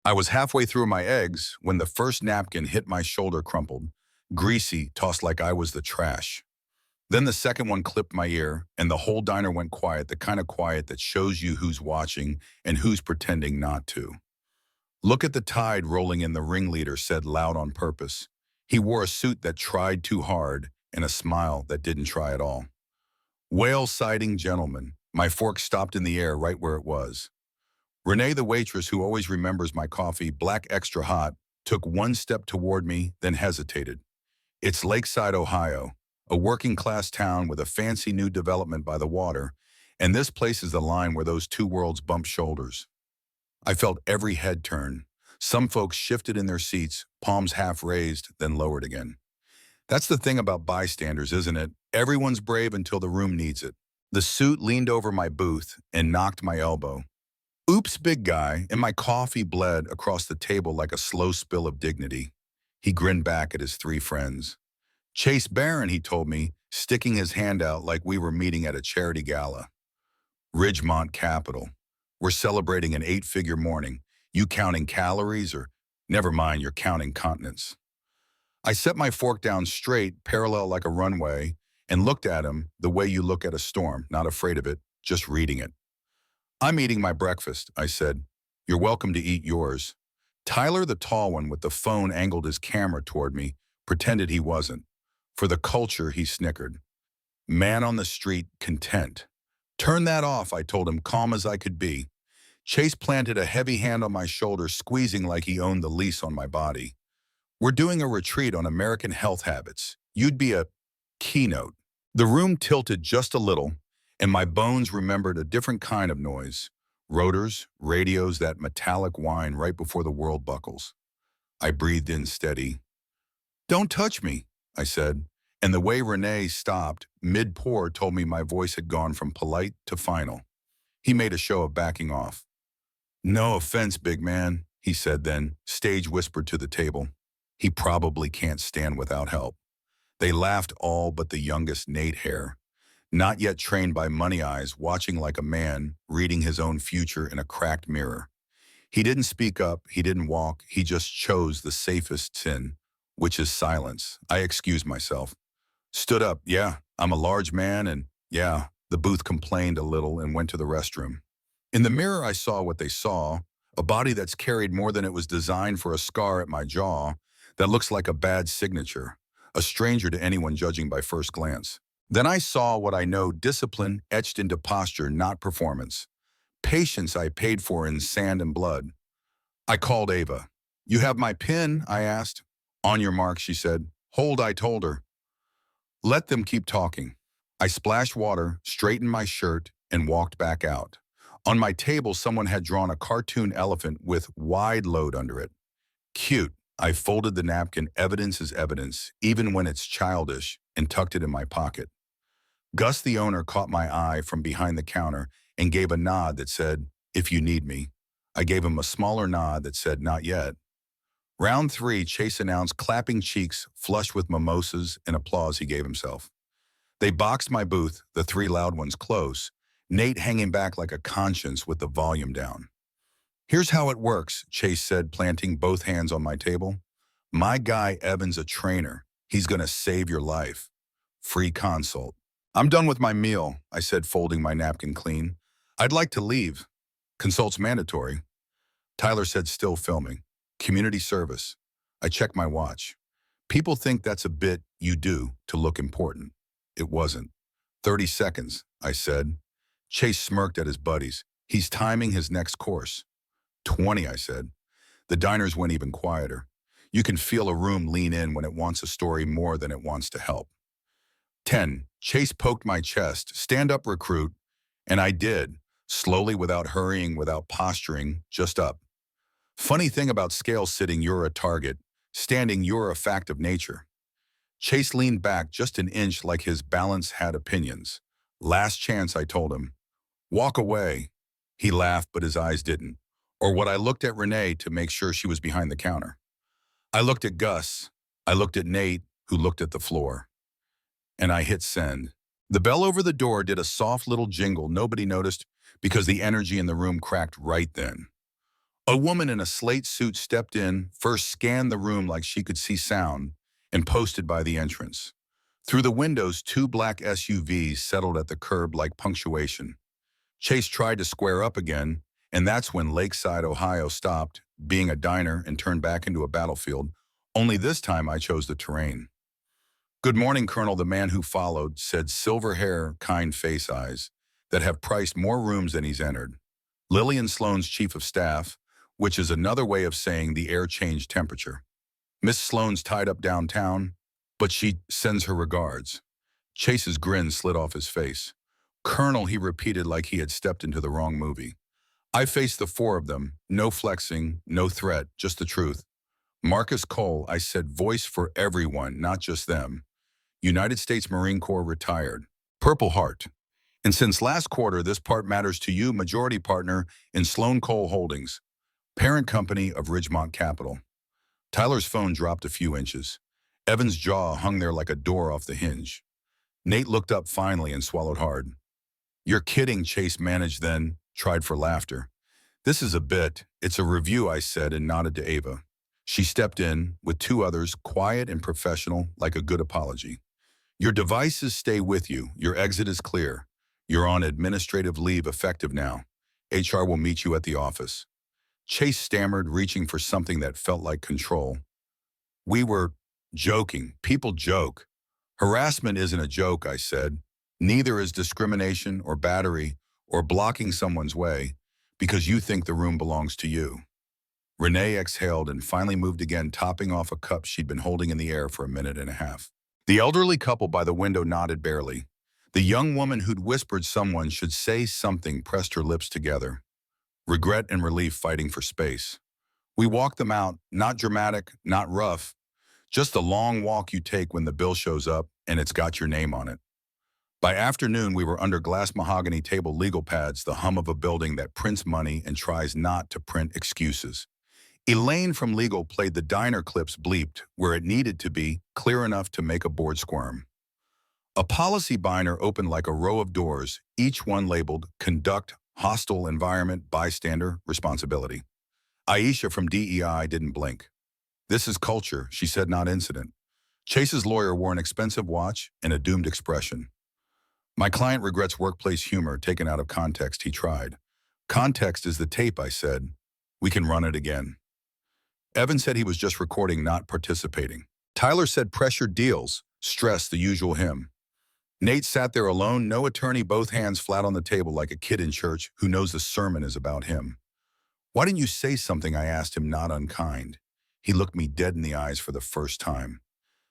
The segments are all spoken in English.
I was halfway through my eggs when the first napkin hit my shoulder crumpled, greasy, tossed like I was the trash. Then the second one clipped my ear, and the whole diner went quiet, the kind of quiet that shows you who's watching and who's pretending not to. Look at the tide rolling in, the ringleader said loud on purpose. He wore a suit that tried too hard and a smile that didn't try at all. Whale sighting gentlemen. My fork stopped in the air right where it was. Renee, the waitress who always remembers my coffee, black extra hot, took one step toward me, then hesitated. It's Lakeside, Ohio, a working-class town with a fancy new development by the water, and this place is the line where those two worlds bump shoulders. I felt every head turn. Some folks shifted in their seats, palms half raised, then lowered again. That's the thing about bystanders, isn't it? Everyone's brave until the room needs it. The suit leaned over my booth and knocked my elbow. Oops, big guy, and my coffee bled across the table like a slow spill of dignity. He grinned back at his three friends. Chase Barron, he told me, sticking his hand out like we were meeting at a charity gala. Ridgemont Capital. We're celebrating an 8-figure morning. You counting calories or never mind, you're counting continents. I set my fork down straight, parallel like a runway, and looked at him the way you look at a storm, not afraid of it, just reading it. I'm eating my breakfast, I said. You're welcome to eat yours. Tyler, the tall one with the phone, angled his camera toward me, pretended he wasn't. For the culture, he snickered. Man on the street, content. Turn that off, I told him, calm as I could be. Chase planted a heavy hand on my shoulder, squeezing like he owned the lease on my body. We're doing a retreat on American health habits. You'd be a keynote. The room tilted just a little, and my bones remembered a different kind of noise. Rotors, radios, that metallic whine right before the world buckles. I breathed in steady. Don't touch me, I said, and the way Renee stopped, mid-pour, told me my voice had gone from polite to final. He made a show of backing off. No offense, big man, he said then, stage whispered to the table. He probably can't stand without help. They laughed, all but the youngest, Nate Hare, not yet trained by money eyes, watching like a man, reading his own future in a cracked mirror. He didn't speak up, he didn't walk, he just chose the safest sin, which is silence. I excused myself. Stood up, yeah, I'm a large man, and yeah, the booth complained a little and went to the restroom. In the mirror, I saw what they saw, a body that's carried more than it was designed for, a scar at my jaw that looks like a bad signature, a stranger to anyone judging by first glance. Then I saw what I know, discipline etched into posture, not performance. Patience I paid for in sand and blood. I called Ava. You have my pin, I asked. On your mark, she said. Hold, I told her. Let them keep talking. I splashed water, straightened my shirt, and walked back out. On my table, someone had drawn a cartoon elephant with wide load under it. Cute. I folded the napkin, evidence is evidence, even when it's childish, and tucked it in my pocket. Gus, the owner, caught my eye from behind the counter and gave a nod that said, if you need me. I gave him a smaller nod that said, not yet. Round 3, Chase announced, clapping cheeks flushed with mimosas and applause he gave himself. They boxed my booth, the 3 loud ones close, Nate hanging back like a conscience with the volume down. Here's how it works, Chase said, planting both hands on my table. My guy Evan's a trainer. He's gonna save your life. Free consult. I'm done with my meal, I said, folding my napkin clean. I'd like to leave. Consult's mandatory. Tyler said, still filming. Community service. I checked my watch. People think that's a bit you do to look important. It wasn't. 30 seconds, I said. Chase smirked at his buddies. He's timing his next course. 20, I said. The diners went even quieter. You can feel a room lean in when it wants a story more than it wants to help. 10. Chase poked my chest. Stand up, recruit. And I did, slowly, without hurrying, without posturing, just up. Funny thing about scale sitting, you're a target. Standing, you're a fact of nature. Chase leaned back just an inch like his balance had opinions. Last chance, I told him. Walk away. He laughed, but his eyes didn't. Or what I looked at Renee to make sure she was behind the counter. I looked at Gus. I looked at Nate, who looked at the floor. And I hit send. The bell over the door did a soft little jingle nobody noticed because the energy in the room cracked right then. A woman in a slate suit stepped in, first scanned the room like she could see sound, and posted by the entrance. Through the windows, two black SUVs settled at the curb like punctuation. Chase tried to square up again, and that's when Lakeside, Ohio stopped, being a diner, and turned back into a battlefield. Only this time I chose the terrain. "Good morning, Colonel," the man who followed said, silver hair, kind face eyes, that have priced more rooms than he's entered. Lillian Sloan's chief of staff, which is another way of saying the air changed temperature. Miss Sloan's tied up downtown, but she sends her regards. Chase's grin slid off his face. "Colonel," he repeated like he had stepped into the wrong movie. "I faced the four of them, no flexing, no threat, just the truth. Marcus Cole," I said, voice for everyone, not just them. "United States Marine Corps, retired. Purple Heart. And since last quarter, this part matters to you, majority partner in Sloan Coal Holdings, parent company of Ridgemont Capital." Tyler's phone dropped a few inches. Evan's jaw hung there like a door off the hinge. Nate looked up finally and swallowed hard. "You're kidding," Chase managed, then tried for laughter. "This is a bit. It's a review," I said, and nodded to Ava. She stepped in, with two others, quiet and professional, like a good apology. "Your devices stay with you. Your exit is clear. You're on administrative leave effective now. HR will meet you at the office." Chase stammered, reaching for something that felt like control. "We were joking. People joke. Harassment isn't a joke," I said. "Neither is discrimination or battery or blocking someone's way because you think the room belongs to you." Renee exhaled and finally moved again, topping off a cup she'd been holding in the air for a minute and a half. The elderly couple by the window nodded barely. The young woman who'd whispered someone should say something pressed her lips together. Regret and relief fighting for space. We walked them out, not dramatic, not rough, just the long walk you take when the bill shows up and it's got your name on it. By afternoon, we were under glass mahogany table legal pads, the hum of a building that prints money and tries not to print excuses. Elaine from legal played the diner clips bleeped where it needed to be, clear enough to make a board squirm. A policy binder opened like a row of doors, each one labeled Conduct, Hostile Environment, Bystander, Responsibility. Aisha from DEI didn't blink. "This is culture," she said, "not incident." Chase's lawyer wore an expensive watch and a doomed expression. "My client regrets workplace humor taken out of context," he tried. "Context is the tape," I said. "We can run it again." Evan said he was just recording, not participating. Tyler said pressured deals, stress, the usual hymn. Nate sat there alone, no attorney, both hands flat on the table like a kid in church who knows the sermon is about him. "Why didn't you say something?" I asked him, not unkind. He looked me dead in the eyes for the first time.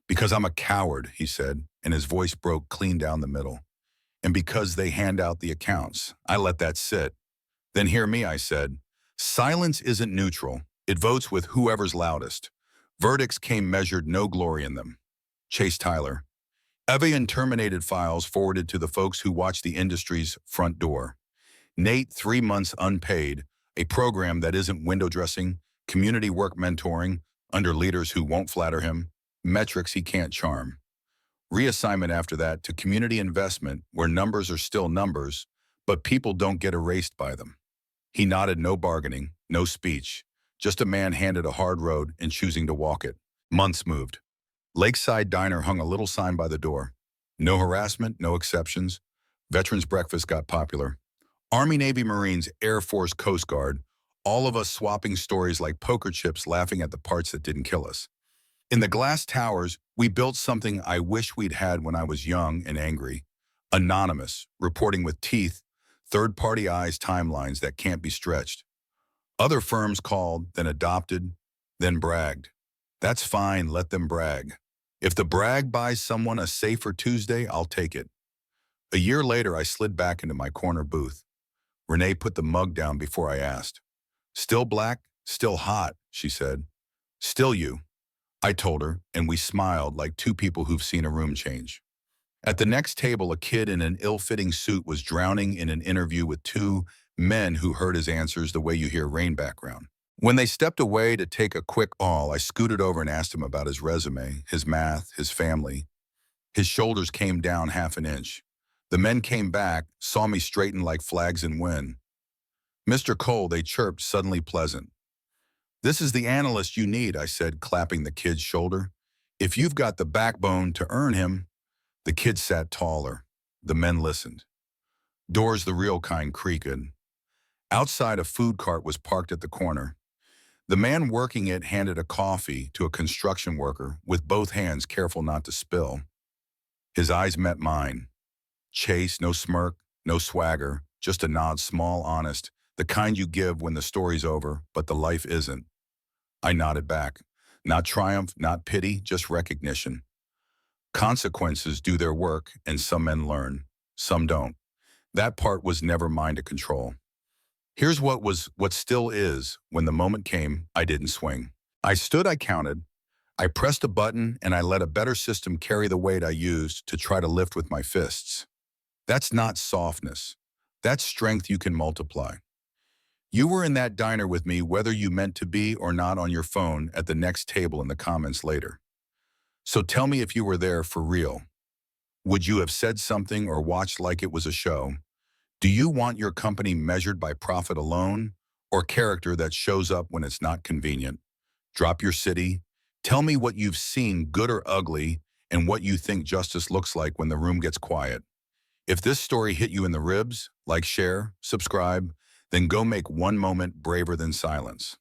"Because I'm a coward," he said, and his voice broke clean down the middle. "And because they hand out the accounts, I let that sit." "Then hear me," I said. "Silence isn't neutral. It votes with whoever's loudest. Verdicts came measured, no glory in them." Chase Tyler. Evian terminated files forwarded to the folks who watch the industry's front door. Nate, 3 months unpaid, a program that isn't window dressing, community work mentoring, under leaders who won't flatter him, metrics he can't charm. Reassignment after that to community investment, where numbers are still numbers, but people don't get erased by them. He nodded, no bargaining, no speech. Just a man handed a hard road and choosing to walk it. Months moved. Lakeside Diner hung a little sign by the door. No harassment, no exceptions. Veterans breakfast got popular. Army, Navy, Marines, Air Force, Coast Guard, all of us swapping stories like poker chips, laughing at the parts that didn't kill us. In the glass towers, we built something I wish we'd had when I was young and angry. Anonymous, reporting with teeth, third-party eyes, timelines that can't be stretched. Other firms called, then adopted, then bragged. That's fine, let them brag. If the brag buys someone a safer Tuesday, I'll take it. A year later, I slid back into my corner booth. Renee put the mug down before I asked. "Still black, still hot," she said. "Still you," I told her, and we smiled like two people who've seen a room change. At the next table, a kid in an ill-fitting suit was drowning in an interview with two men who heard his answers the way you hear rain background. When they stepped away to take a quick I scooted over and asked him about his resume, his math, his family. His shoulders came down half an inch. The men came back, saw me straighten like flags and win. "Mr. Cole," they chirped, suddenly pleasant. This is the analyst you need, I said, clapping the kid's shoulder. If you've got the backbone to earn him. The kid sat taller. The men listened. Doors the real kind creaked. Outside, a food cart was parked at the corner. The man working it handed a coffee to a construction worker with both hands, careful not to spill. His eyes met mine. Chase, no smirk, no swagger, just a nod, small, honest, the kind you give when the story's over, but the life isn't. I nodded back. Not triumph, not pity, just recognition. Consequences do their work, and some men learn. Some don't. That part was never mine to control. Here's what still is. When the moment came, I didn't swing. I stood, I counted. I pressed a button, and I let a better system carry the weight I used to try to lift with my fists. That's not softness. That's strength you can multiply. You were in that diner with me, whether you meant to be or not, on your phone at the next table in the comments later. So tell me if you were there for real. Would you have said something or watched like it was a show? Do you want your company measured by profit alone or character that shows up when it's not convenient? Drop your city. Tell me what you've seen, good or ugly, and what you think justice looks like when the room gets quiet. If this story hit you in the ribs, like, share, subscribe, then go make one moment braver than silence.